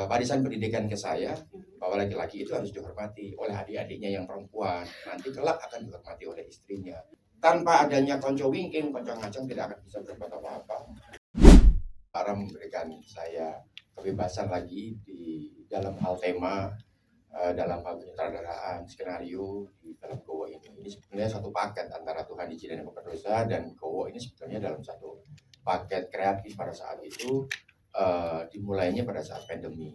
warisan pendidikan ke saya bahwa laki-laki itu harus dihormati oleh adik-adiknya yang perempuan, nanti kelak akan dihormati oleh istrinya. Tanpa adanya konco wingking, konco ngajeng tidak akan bisa berbuat apa-apa. Para memberikan saya kebebasan lagi di dalam hal tema, dalam hal penyutradaraan skenario di film Gowo ini. Ini sebenarnya satu paket antara Tuhan Izin dan Dosa, dan Gowo ini sebetulnya dalam satu paket kreatif pada saat itu. Dimulainya pada saat pandemi.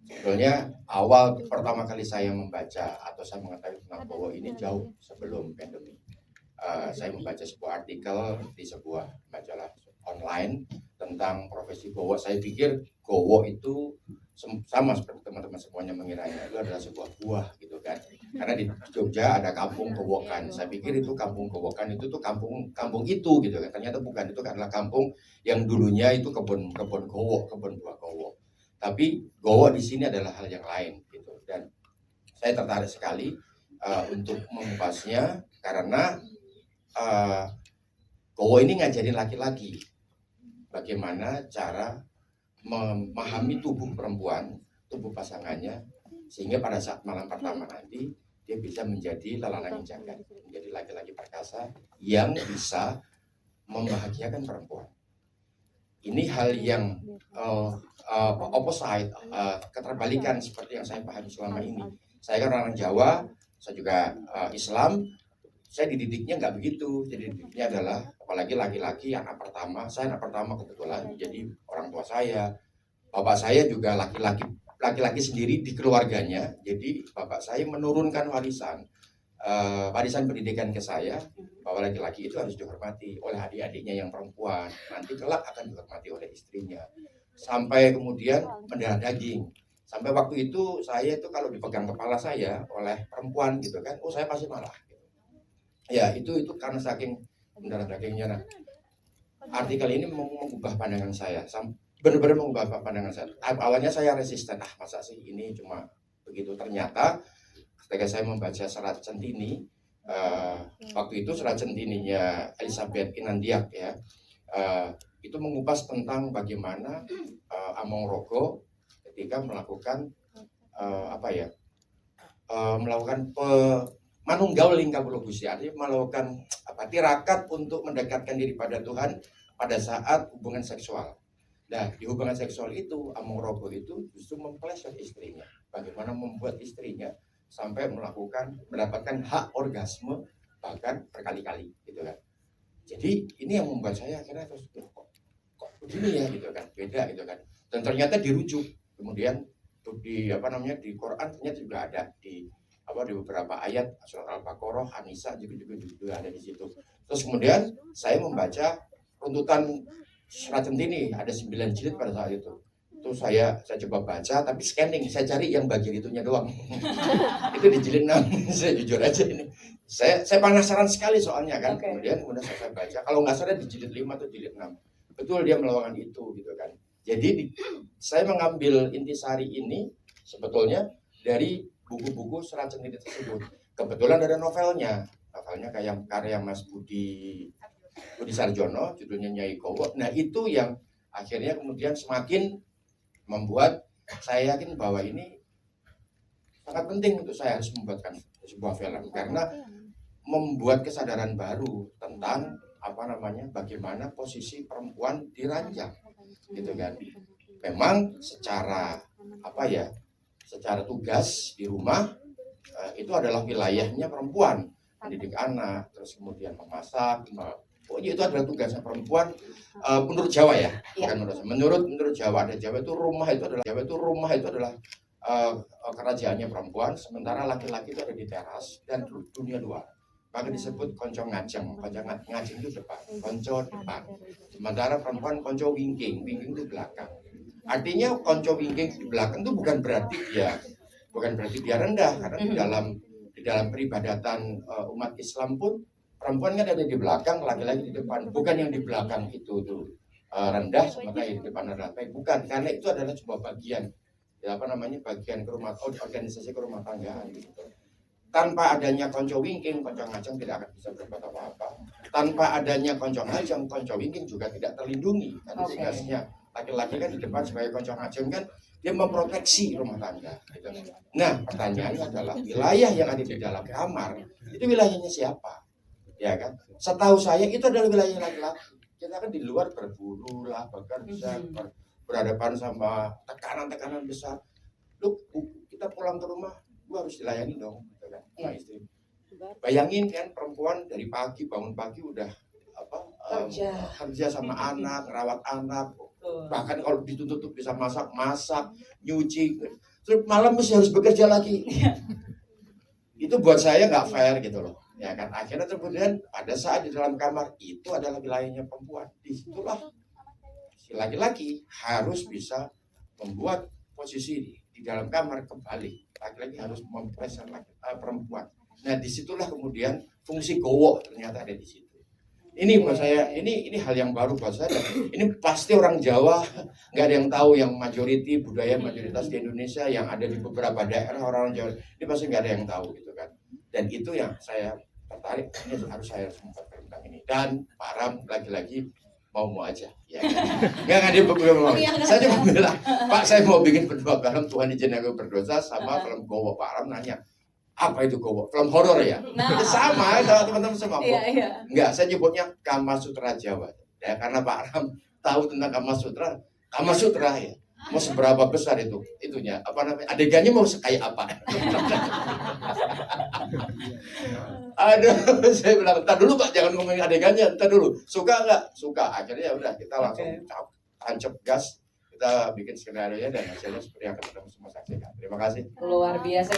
Sebetulnya awal pertama kali saya membaca atau saya mengetahui tentang Gowo ini jauh sebelum pandemi. Saya membaca sebuah artikel di sebuah majalah online tentang profesi Gowo. Saya pikir Gowo itu sama seperti teman-teman semuanya mengiranya, itu adalah sebuah buah gitu kan. Karena di Jogja ada kampung Gowokan. Saya pikir itu kampung Gowokan itu tuh kampung itu gitu kan. Ternyata bukan, itu adalah kampung yang dulunya itu kebun Gowo, kebun buah Gowo. Tapi Gowo di sini adalah hal yang lain gitu. Dan saya tertarik sekali untuk mengupas,nya karena Gowo ini ngajarin laki-laki bagaimana cara memahami tubuh perempuan, tubuh pasangannya, sehingga pada saat malam pertama nanti dia bisa menjadi lalalang yang jagat, menjadi laki-laki perkasa yang bisa membahagiakan perempuan. Ini hal yang opposite, keterbalikan seperti yang saya pahami selama ini. Saya kan orang Jawa, saya juga Islam. Saya dididiknya nggak begitu. Jadi didiknya adalah apalagi laki-laki, anak pertama. Saya anak pertama kebetulan. Jadi orang tua saya, bapak saya juga laki-laki sendiri di keluarganya. Jadi bapak saya menurunkan warisan pendidikan ke saya bahwa laki-laki itu harus dihormati oleh adik-adiknya yang perempuan. Nanti kelak akan dihormati oleh istrinya. Sampai kemudian mendarah daging. Sampai waktu itu saya itu kalau dipegang kepala saya oleh perempuan gitu kan, saya pasti marah. Ya itu karena saking mendarah dagingnya. Nah, artikel ini mengubah pandangan saya, benar-benar mengubah pandangan saya. Awalnya saya resisten, masa sih ini cuma begitu. Ternyata ketika saya membaca Serat Centini, waktu itu Serat Centininya Elizabeth Inandiak ya, itu mengupas tentang bagaimana Among-Rogo ketika melakukan melakukan manunggal lingkapulo Gusti, artinya melakukan tirakat untuk mendekatkan diri pada Tuhan pada saat hubungan seksual. Nah, di hubungan seksual itu Among-Rogo itu justru mempleset istrinya. Bagaimana membuat istrinya sampai mendapatkan hak orgasme bahkan berkali-kali gitu kan. Jadi ini yang membuat saya akhirnya terus kok begini ya gitu kan, beda gitu kan. Dan ternyata dirujuk kemudian di di Quran ternyata juga ada di beberapa ayat surat Al-Baqarah, An-Nisa juga ada di situ. Terus kemudian saya membaca runtutan Serat Centini, ada 9 jilid pada saat itu. Terus saya coba baca, tapi scanning, saya cari yang bagian itunya doang. Itu di jilid 6, saya jujur aja ini. Saya penasaran sekali soalnya kan. Kemudian saya baca, kalau nggak salah di jilid 5 atau jilid 6. Betul dia melakukan itu gitu kan. Jadi saya mengambil intisari ini sebetulnya dari buku-buku Serat Centini tersebut. Kebetulan ada novelnya kayak karya Mas Budi Sarjono, judulnya Nyai Gowo. Nah itu yang akhirnya kemudian semakin membuat saya yakin bahwa ini sangat penting untuk saya harus membuatkan sebuah film, karena membuat kesadaran baru tentang bagaimana posisi perempuan dirancang gitu kan. Memang secara tugas di rumah itu adalah wilayahnya perempuan, mendidik anak, terus kemudian memasak. Pokoknya itu adalah tugasnya perempuan menurut Jawa ya, bukan menurut Jawa. Ada Jawa itu rumah itu adalah kerajaannya perempuan, sementara laki-laki itu ada di teras dan dunia luar. Maka disebut konco ngajeng itu depan, konco depan. Sementara perempuan konco wingking itu belakang. Artinya konco wingking di belakang itu bukan berarti dia rendah, karena di dalam peribadatan umat Islam pun perempuan kan ada di belakang, laki-laki di depan. Bukan yang di belakang itu rendah, sementara yang di depan rendah. Bukan, karena itu adalah sebuah bagian bagian organisasi kerumah tanggaan gitu. Tanpa adanya konco wingking, konco ngajeng tidak akan bisa berbuat apa-apa. Tanpa adanya konco ngajeng, konco wingking juga tidak terlindungi. Karena tugasnya laki-laki kan di depan sebagai konco ngajeng kan dia memproteksi rumah tangga. Gitu. Nah, pertanyaannya adalah wilayah yang ada di dalam kamar itu wilayahnya siapa? Ya kan? Setahu saya itu adalah wilayah laki-laki. Kita kan di luar berburu lah, bekerja, berhadapan sama tekanan-tekanan besar. Lu kita pulang ke rumah, gua harus dilayani dong, gitu kan, sama istri. Bayangin kan perempuan dari pagi bangun pagi udah kerja sama anak, rawat anak, bahkan kalau dituntut bisa masak, nyuci, terus malam mesti harus bekerja lagi. Itu buat saya nggak fair gitu loh. Ya kan, akhirnya kemudian pada saat di dalam kamar itu adalah wilayahnya perempuan. Disitulah si laki-laki harus bisa membuat posisi di dalam kamar kembali. Laki-laki harus mempressure perempuan. Nah disitulah kemudian fungsi gowo ternyata ada di situ. Ini buat saya, ini hal yang baru buat saya. Ini pasti orang Jawa nggak ada yang tahu yang majority budaya mayoritas di Indonesia yang ada di beberapa daerah orang Jawa. Ini pasti nggak ada yang tahu gitu kan. Dan itu yang saya tertarik, ini harus saya sempat tentang ini. Dan Pak Ram lagi-lagi mau aja, ya. Nggak dia mau. Saya cuma bilang, Pak saya mau bikin berdua film Tuhan izin aku berdosa sama film Gowo. Pak Ram nanya, apa itu Gowo? Film horor ya? Nah. Sama teman-teman semua. Iya. Enggak, saya nyebutnya Kama Sutra Jawa. Ya karena Pak Ram tahu tentang Kama Sutra ya. Mau seberapa besar itunya, apa namanya, adegannya mau kayak apa? Aduh, saya bilang, entar dulu Pak, jangan ngomongin adegannya, entar dulu. Suka nggak? Suka. Akhirnya udah kita langsung tancap gas, kita bikin skenario nya dan hasilnya seperti yang ketemu semua saksikan. Terima kasih. Luar biasa.